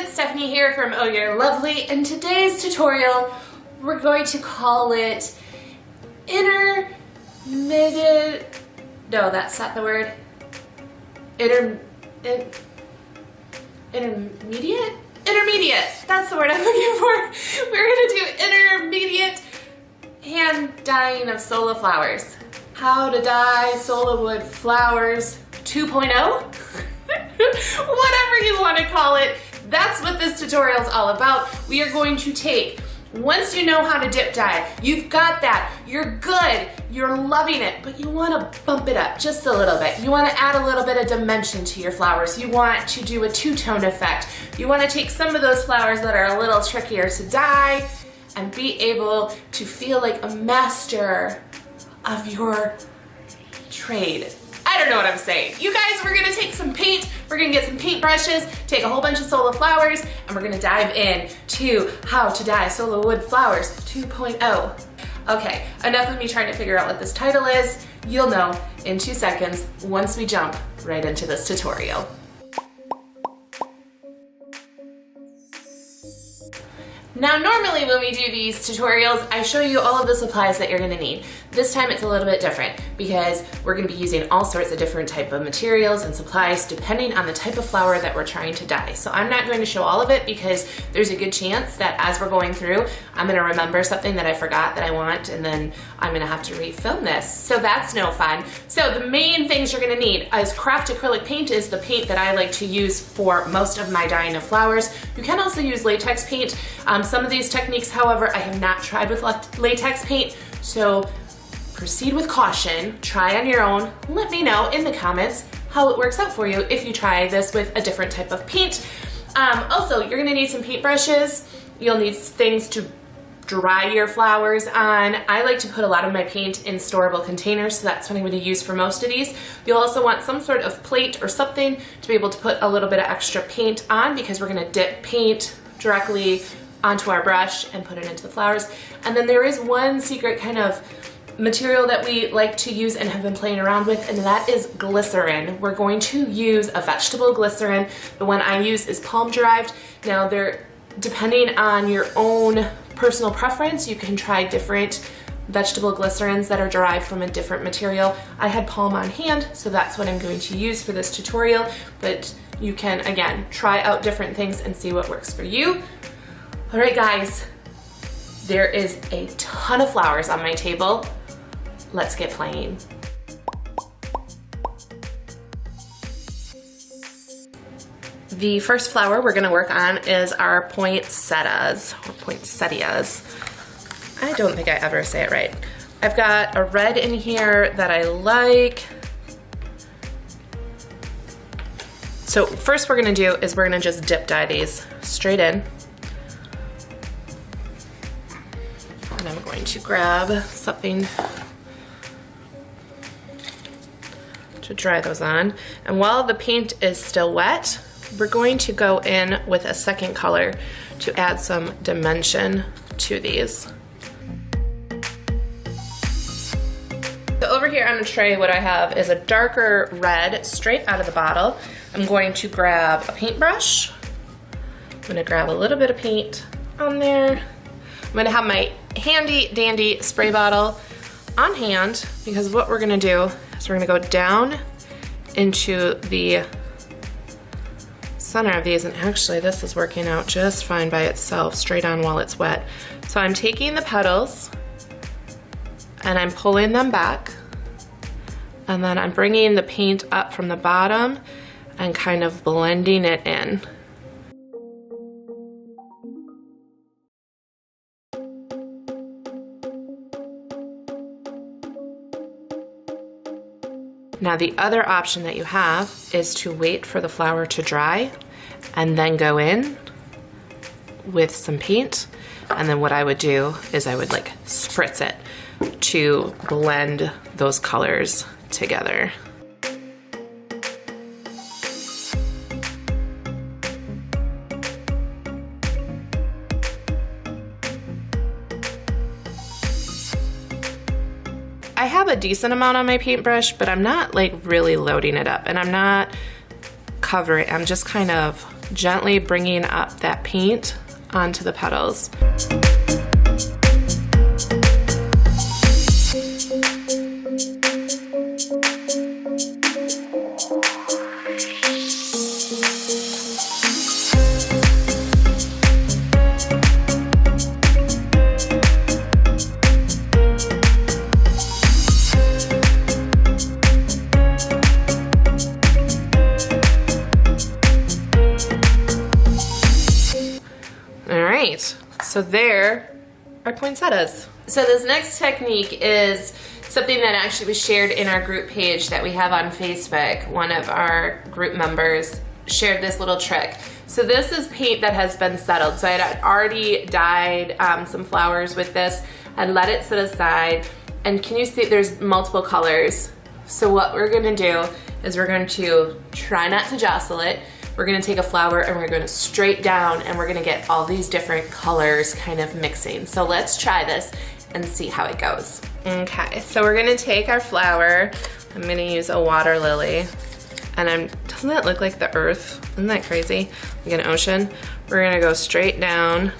it's Stephanie here from Oh You're Lovely. In today's tutorial, we're going to call it intermittent, no, that's not the word, intermediate? Intermediate, that's the word I'm looking for. We're gonna do intermediate hand dyeing of sola flowers. How to dye sola wood flowers 2.0? Whatever you want to call it, that's what this tutorial is all about. We are going to take, once you know how to dip dye, you've got that, you're good, you're loving it, but you want to bump it up just a little bit. You want to add a little bit of dimension to your flowers. You want to do a two-tone effect. You want to take some of those flowers that are a little trickier to dye and be able to feel like a master of your trade. I don't know what I'm saying. You guys, we're gonna take some paint, we're gonna get some paintbrushes, take a whole bunch of sola flowers, and we're gonna dive in to how to dye sola wood flowers 2.0. Okay, enough of me trying to figure out what this title is. You'll know in 2 seconds once we jump right into this tutorial. Now, normally when we do these tutorials, I show you all of the supplies that you're gonna need. This time it's a little bit different because we're gonna be using all sorts of different type of materials and supplies depending on the type of flower that we're trying to dye. So I'm not going to show all of it because there's a good chance that as we're going through, I'm gonna remember something that I forgot that I want, and then I'm gonna have to refilm this. So that's no fun. So the main things you're gonna need is craft acrylic paint is the paint that I like to use for most of my dyeing of flowers. You can also use latex paint. Some of these techniques, however, I have not tried with latex paint, so proceed with caution, try on your own. Let me know in the comments how it works out for you if you try this with a different type of paint. Also, you're gonna need some paintbrushes. You'll need things to dry your flowers on. I like to put a lot of my paint in storable containers, so that's what I'm gonna use for most of these. You'll also want some sort of plate or something to be able to put a little bit of extra paint on because we're gonna dip paint directly onto our brush and put it into the flowers. And then there is one secret kind of material that we like to use and have been playing around with, and that is glycerine. We're going to use a vegetable glycerine. The one I use is palm derived. Now, depending on your own personal preference, you can try different vegetable glycerins that are derived from a different material. I had palm on hand, so that's what I'm going to use for this tutorial, but you can, again, try out different things and see what works for you. All right, guys, there is a ton of flowers on my table. Let's get playing. The first flower we're gonna work on is our poinsettias, or poinsettias. I don't think I ever say it right. I've got a red in here that I like. So first we're gonna do is we're gonna just dip dye these straight in. And I'm going to grab something to dry those on. And while the paint is still wet, we're going to go in with a second color to add some dimension to these. So over here on the tray, what I have is a darker red straight out of the bottle. I'm going to grab a paintbrush. I'm gonna grab a little bit of paint on there. I'm gonna have my handy dandy spray bottle on hand because what we're gonna do is we're gonna go down into the center of these, and actually this is working out just fine by itself, straight on while it's wet. So I'm taking the petals and I'm pulling them back, and then I'm bringing the paint up from the bottom and kind of blending it in. Now the other option that you have is to wait for the flower to dry and then go in with some paint. And then what I would do is I would like spritz it to blend those colors together. I have a decent amount on my paintbrush, but I'm not like really loading it up, and I'm not covering, I'm just kind of gently bringing up that paint onto the petals. So there are poinsettias. So this next technique is something that actually was shared in our group page that we have on Facebook. One of our group members shared this little trick. So this is paint that has been settled. So I had already dyed some flowers with this and let it sit aside. And can you see there's multiple colors? So what we're gonna do is we're going to try not to jostle it. We're gonna take a flower and we're gonna straight down and we're gonna get all these different colors kind of mixing. So let's try this and see how it goes. Okay, so we're gonna take our flower. I'm gonna use a water lily. And doesn't that look like the earth? Isn't that crazy? Like an ocean. We're gonna go straight down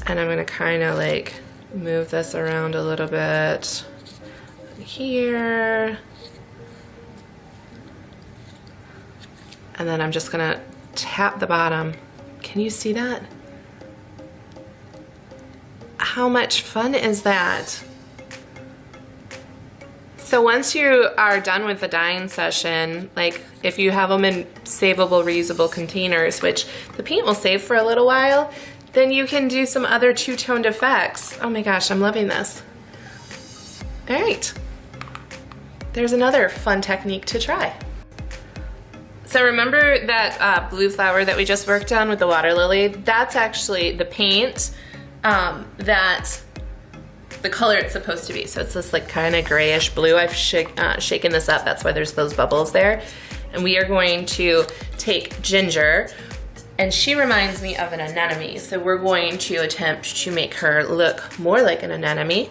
and I'm gonna kind of like move this around a little bit here. And then I'm just gonna tap the bottom. Can you see that? How much fun is that? So once you are done with the dyeing session, like if you have them in savable, reusable containers, which the paint will save for a little while, then you can do some other two-toned effects. Oh my gosh, I'm loving this. All right, there's another fun technique to try. So remember that blue flower that we just worked on with the water lily? That's actually the paint that the color it's supposed to be. So it's this like kind of grayish blue. I've shaken this up, that's why there's those bubbles there. And we are going to take Ginger, and she reminds me of an anemone. So we're going to attempt to make her look more like an anemone.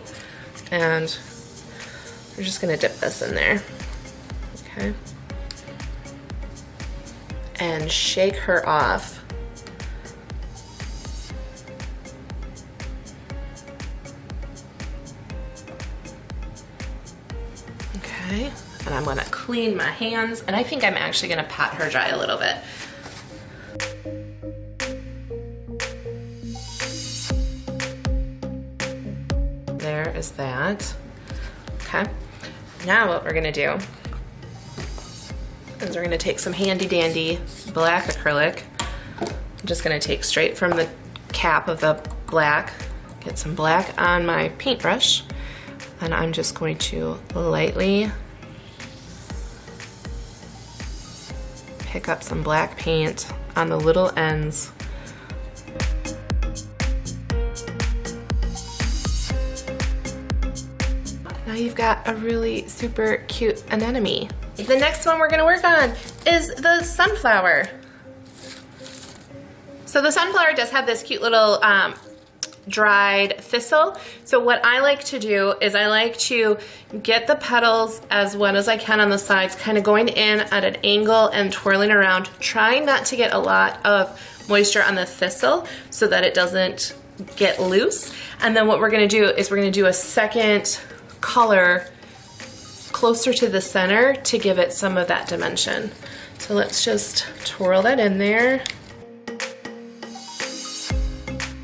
And we're just gonna dip this in there, okay? And shake her off. Okay, and I'm gonna clean my hands, and I think I'm actually gonna pat her dry a little bit. There is that. Okay, now what we're gonna do is we're gonna take some handy dandy black acrylic. I'm just gonna take straight from the cap of the black, get some black on my paintbrush, and I'm just going to lightly pick up some black paint on the little ends. Now you've got a really super cute anemone. The next one we're gonna work on is the sunflower. So the sunflower does have this cute little dried thistle. So what I like to do is I like to get the petals as wet as I can on the sides, kind of going in at an angle and twirling around, trying not to get a lot of moisture on the thistle so that it doesn't get loose. And then what we're gonna do is we're gonna do a second color closer to the center to give it some of that dimension. So let's just twirl that in there.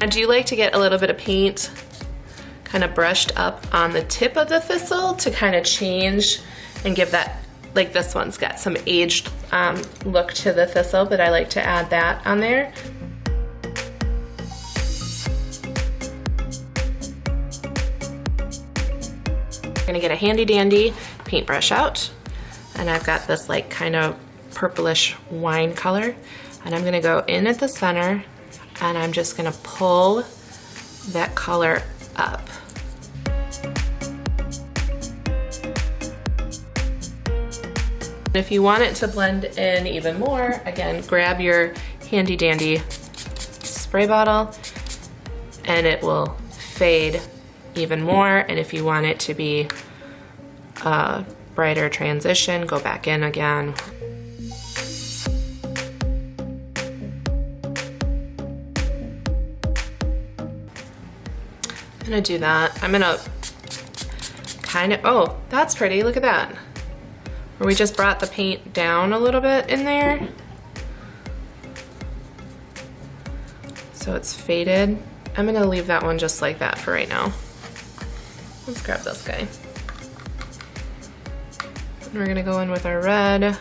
I do like to get a little bit of paint kind of brushed up on the tip of the thistle to kind of change and give that, like this one's got some aged look to the thistle, but I like to add that on there. I'm gonna get a handy dandy paintbrush out, and I've got this like kind of purplish wine color, and I'm gonna go in at the center and I'm just gonna pull that color up. If you want it to blend in even more, again, grab your handy dandy spray bottle and it will fade even more. And if you want it to be a brighter transition, go back in again. gonna do that. I'm gonna kind of, oh, that's pretty, look at that. Where we just brought the paint down a little bit in there. So it's faded. I'm gonna leave that one just like that for right now. Let's grab this guy. And we're gonna go in with our red.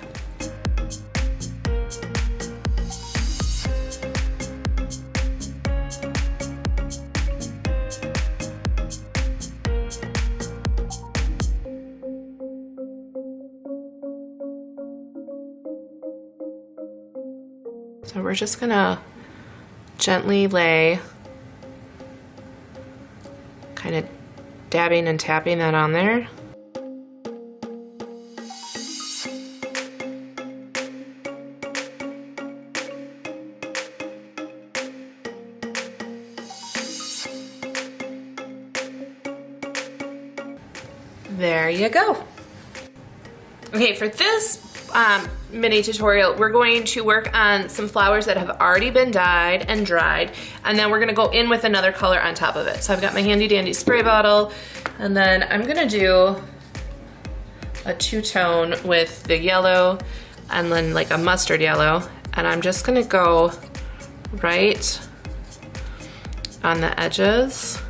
So we're just gonna gently lay, kind of dabbing and tapping that on there. There you go. Okay, for this mini tutorial, we're going to work on some flowers that have already been dyed and dried, and then we're gonna go in with another color on top of it. So I've got my handy dandy spray bottle, and then I'm gonna do a two-tone with the yellow and then like a mustard yellow, and I'm just gonna go right on the edges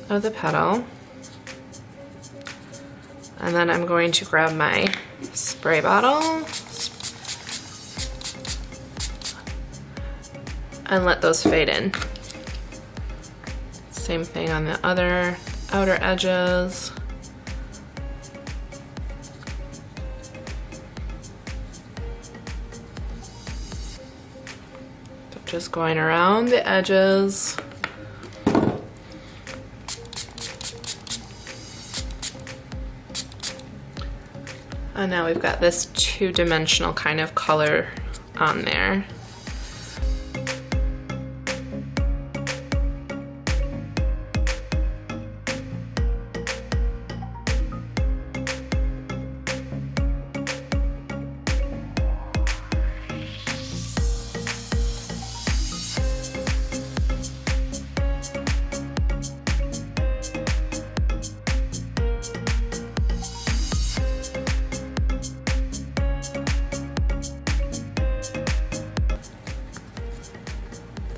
of the petal. And then I'm going to grab my spray bottle and let those fade in. Same thing on the other outer edges. So just going around the edges. And now we've got this two-dimensional kind of color on there.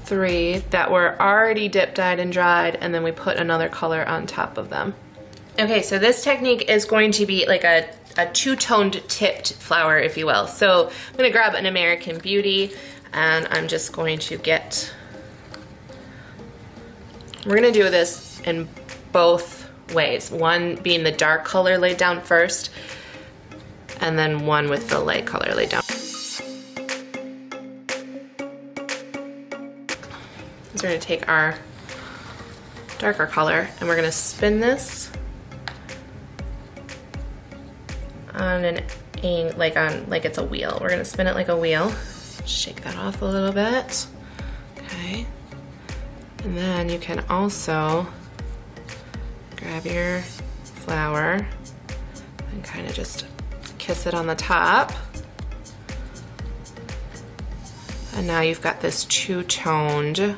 Three that were already dip dyed and dried, and then we put another color on top of them. Okay, so this technique is going to be like a two-toned tipped flower, if you will. So I'm gonna grab an American Beauty, and I'm just going to we're gonna do this in both ways. One being the dark color laid down first, and then one with the light color laid down. So we're gonna take our darker color and we're gonna spin this on like it's a wheel. We're gonna spin it like a wheel. Shake that off a little bit. Okay. And then you can also grab your flower and kind of just kiss it on the top. And now you've got this two-toned.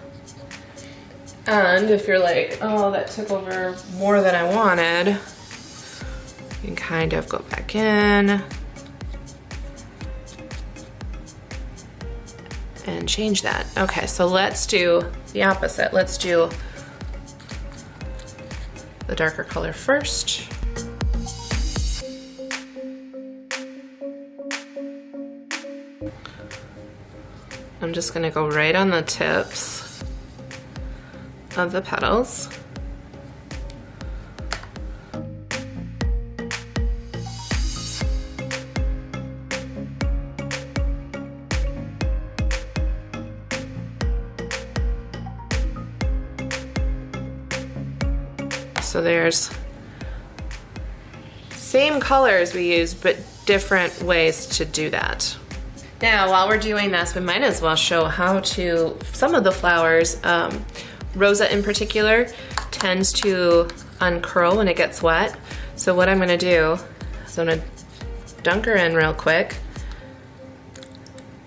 And if you're like, oh, that took over more than I wanted, you can kind of go back in and change that. Okay, so let's do the opposite. Let's do the darker color first. I'm just gonna go right on the tips of the petals. So there's same colors we use, but different ways to do that. Now, while we're doing this, we might as well show how to, some of the flowers, Rosa in particular tends to uncurl when it gets wet. So what I'm gonna do is I'm gonna dunk her in real quick,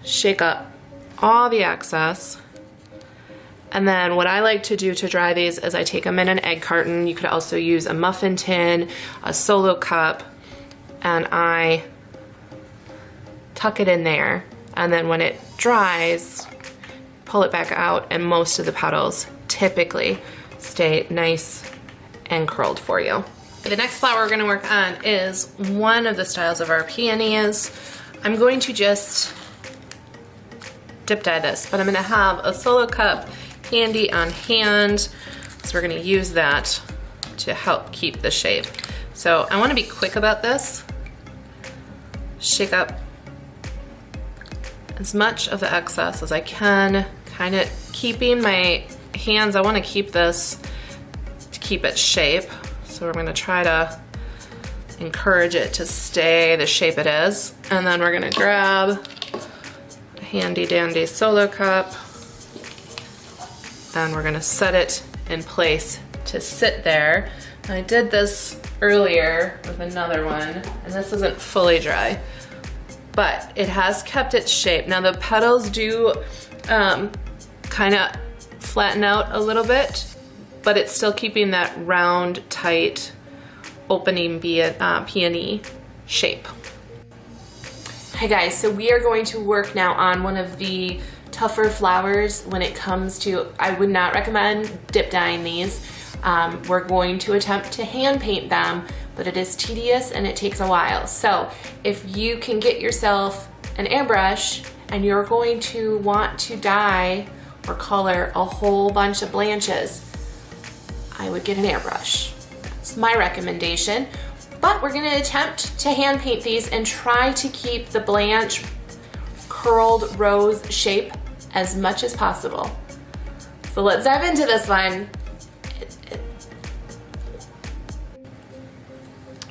shake up all the excess, And then what I like to do to dry these is I take them in an egg carton. You could also use a muffin tin, a solo cup, and I tuck it in there. And then when it dries, pull it back out, and most of the petals typically stay nice and curled for you. The next flower we're gonna work on is one of the styles of our peonies. I'm going to just dip dye this, but I'm gonna have a solo cup handy on hand, so we're gonna use that to help keep the shape. So I wanna be quick about this. Shake up as much of the excess as I can, kind of keeping my hands, I wanna keep this to keep its shape. So we're gonna try to encourage it to stay the shape it is. And then we're gonna grab a handy dandy solo cup, and we're gonna set it in place to sit there. And I did this earlier with another one, and this isn't fully dry, but it has kept its shape. Now the petals do kind of flatten out a little bit, but it's still keeping that round, tight, opening peony shape. Hi guys, so we are going to work now on one of the tougher flowers when it comes to, I would not recommend dip dyeing these. We're going to attempt to hand paint them, but it is tedious and it takes a while. So if you can get yourself an airbrush and you're going to want to dye or color a whole bunch of Blanches, I would get an airbrush. That's my recommendation. But we're gonna attempt to hand paint these and try to keep the Blanche curled rose shape as much as possible. So let's dive into this one.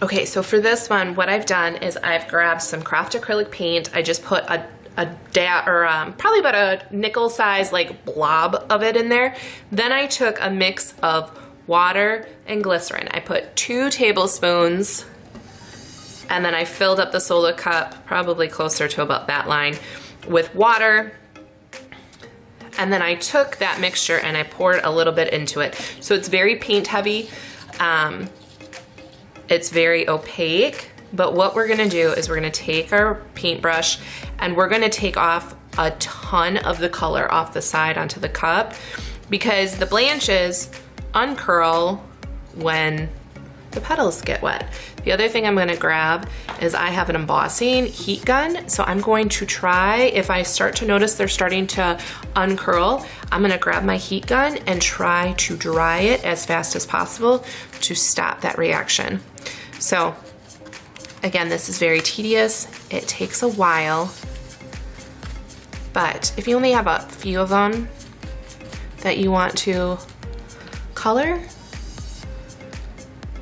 Okay, so for this one, what I've done is I've grabbed some craft acrylic paint. I just put probably about a nickel size like blob of it in there. Then I took a mix of water and glycerine. I put 2 tablespoons, and then I filled up the solo cup, probably closer to about that line, with water. And then I took that mixture and I poured a little bit into it. So it's very paint heavy. It's very opaque, but what we're gonna do is we're gonna take our paintbrush and we're gonna take off a ton of the color off the side onto the cup, because the Blanches uncurl when the petals get wet. The other thing I'm gonna grab is I have an embossing heat gun, so I'm going to try, if I start to notice they're starting to uncurl, I'm gonna grab my heat gun and try to dry it as fast as possible to stop that reaction. So again, this is very tedious. It takes a while, but if you only have a few of them that you want to color,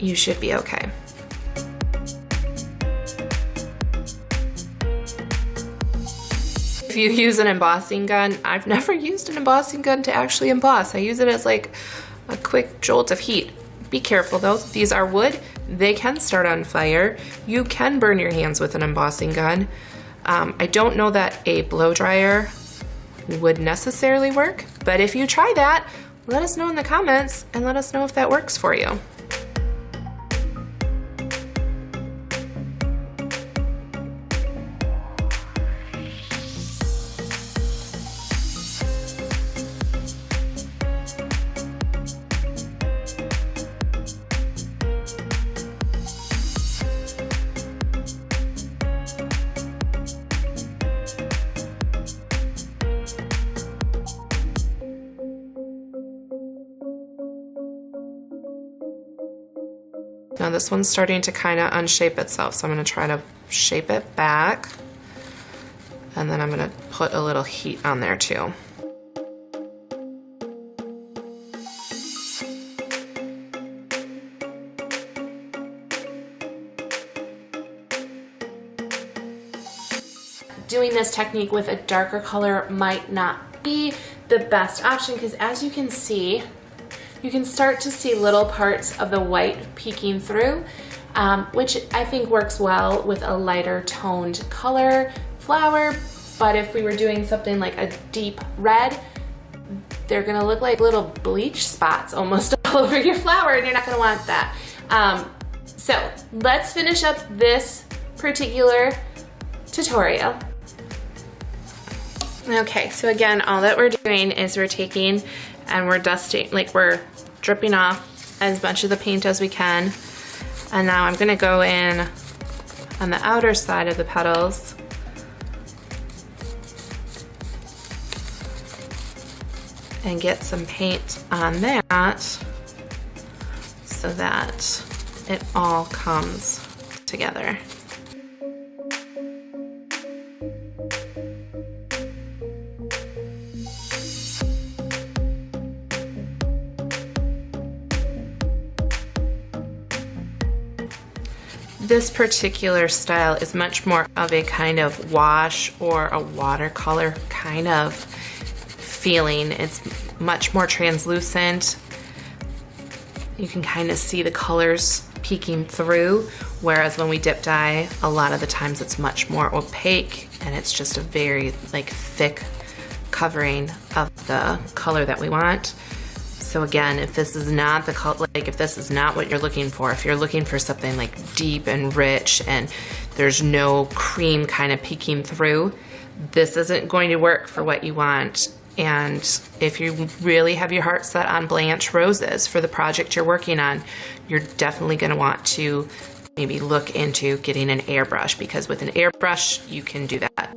you should be okay. If you use an embossing gun, I've never used an embossing gun to actually emboss. I use it as like a quick jolt of heat. Be careful though, these are wood. They can start on fire. You can burn your hands with an embossing gun. I don't know that a blow dryer would necessarily work, but if you try that, let us know in the comments and let us know if that works for you. Now this one's starting to kind of unshape itself, so I'm going to try to shape it back, and then I'm going to put a little heat on there too. Doing this technique with a darker color might not be the best option, because as you can see, you can start to see little parts of the white peeking through, which I think works well with a lighter toned color flower. But if we were doing something like a deep red, they're gonna look like little bleach spots almost all over your flower, and you're not gonna want that. So let's finish up this particular tutorial. Okay, so again, all that we're doing is we're taking and we're dusting, like we're dripping off as much of the paint as we can. And now I'm gonna go in on the outer side of the petals. And get some paint on that so that it all comes together. This particular style is much more of a kind of wash or a watercolor kind of feeling. It's much more translucent. You can kind of see the colors peeking through, whereas when we dip dye, a lot of the times it's much more opaque and it's just a very like thick covering of the color that we want. So again, if this is not the color, like if this is not what you're looking for, if you're looking for something like deep and rich and there's no cream kind of peeking through, this isn't going to work for what you want. And if you really have your heart set on Blanche roses for the project you're working on, you're definitely going to want to maybe look into getting an airbrush, because with an airbrush you can do that.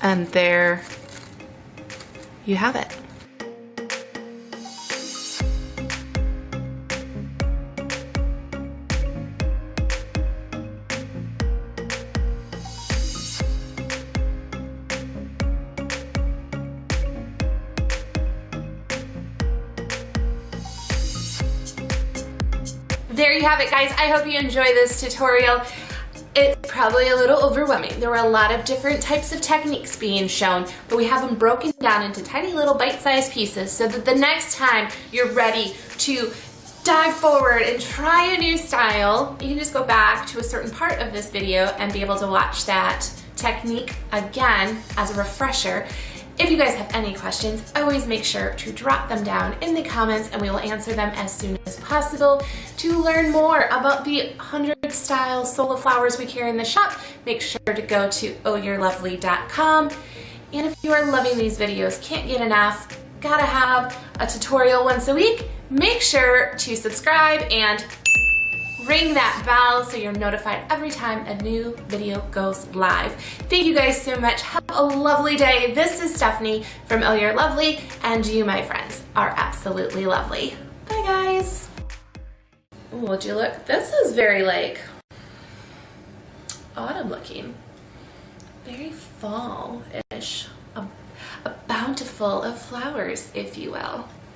And there you have it. There you have it, guys. I hope you enjoy this tutorial. It's probably a little overwhelming. There were a lot of different types of techniques being shown, but we have them broken down into tiny little bite-sized pieces so that the next time you're ready to dive forward and try a new style, you can just go back to a certain part of this video and be able to watch that technique again as a refresher. If you guys have any questions, always make sure to drop them down in the comments and we will answer them as soon as possible. To learn more about the 100 style sola flowers we carry in the shop, make sure to go to ohyourlovely.com. And if you are loving these videos, can't get enough, gotta have a tutorial once a week, make sure to subscribe and ring that bell so you're notified every time a new video goes live. Thank you guys so much. Have a lovely day. This is Stephanie from Oh You're Lovely, and you, my friends, are absolutely lovely. Bye, guys. Ooh, would you look? This is very like autumn looking. Very fall-ish. A bountiful of flowers, if you will.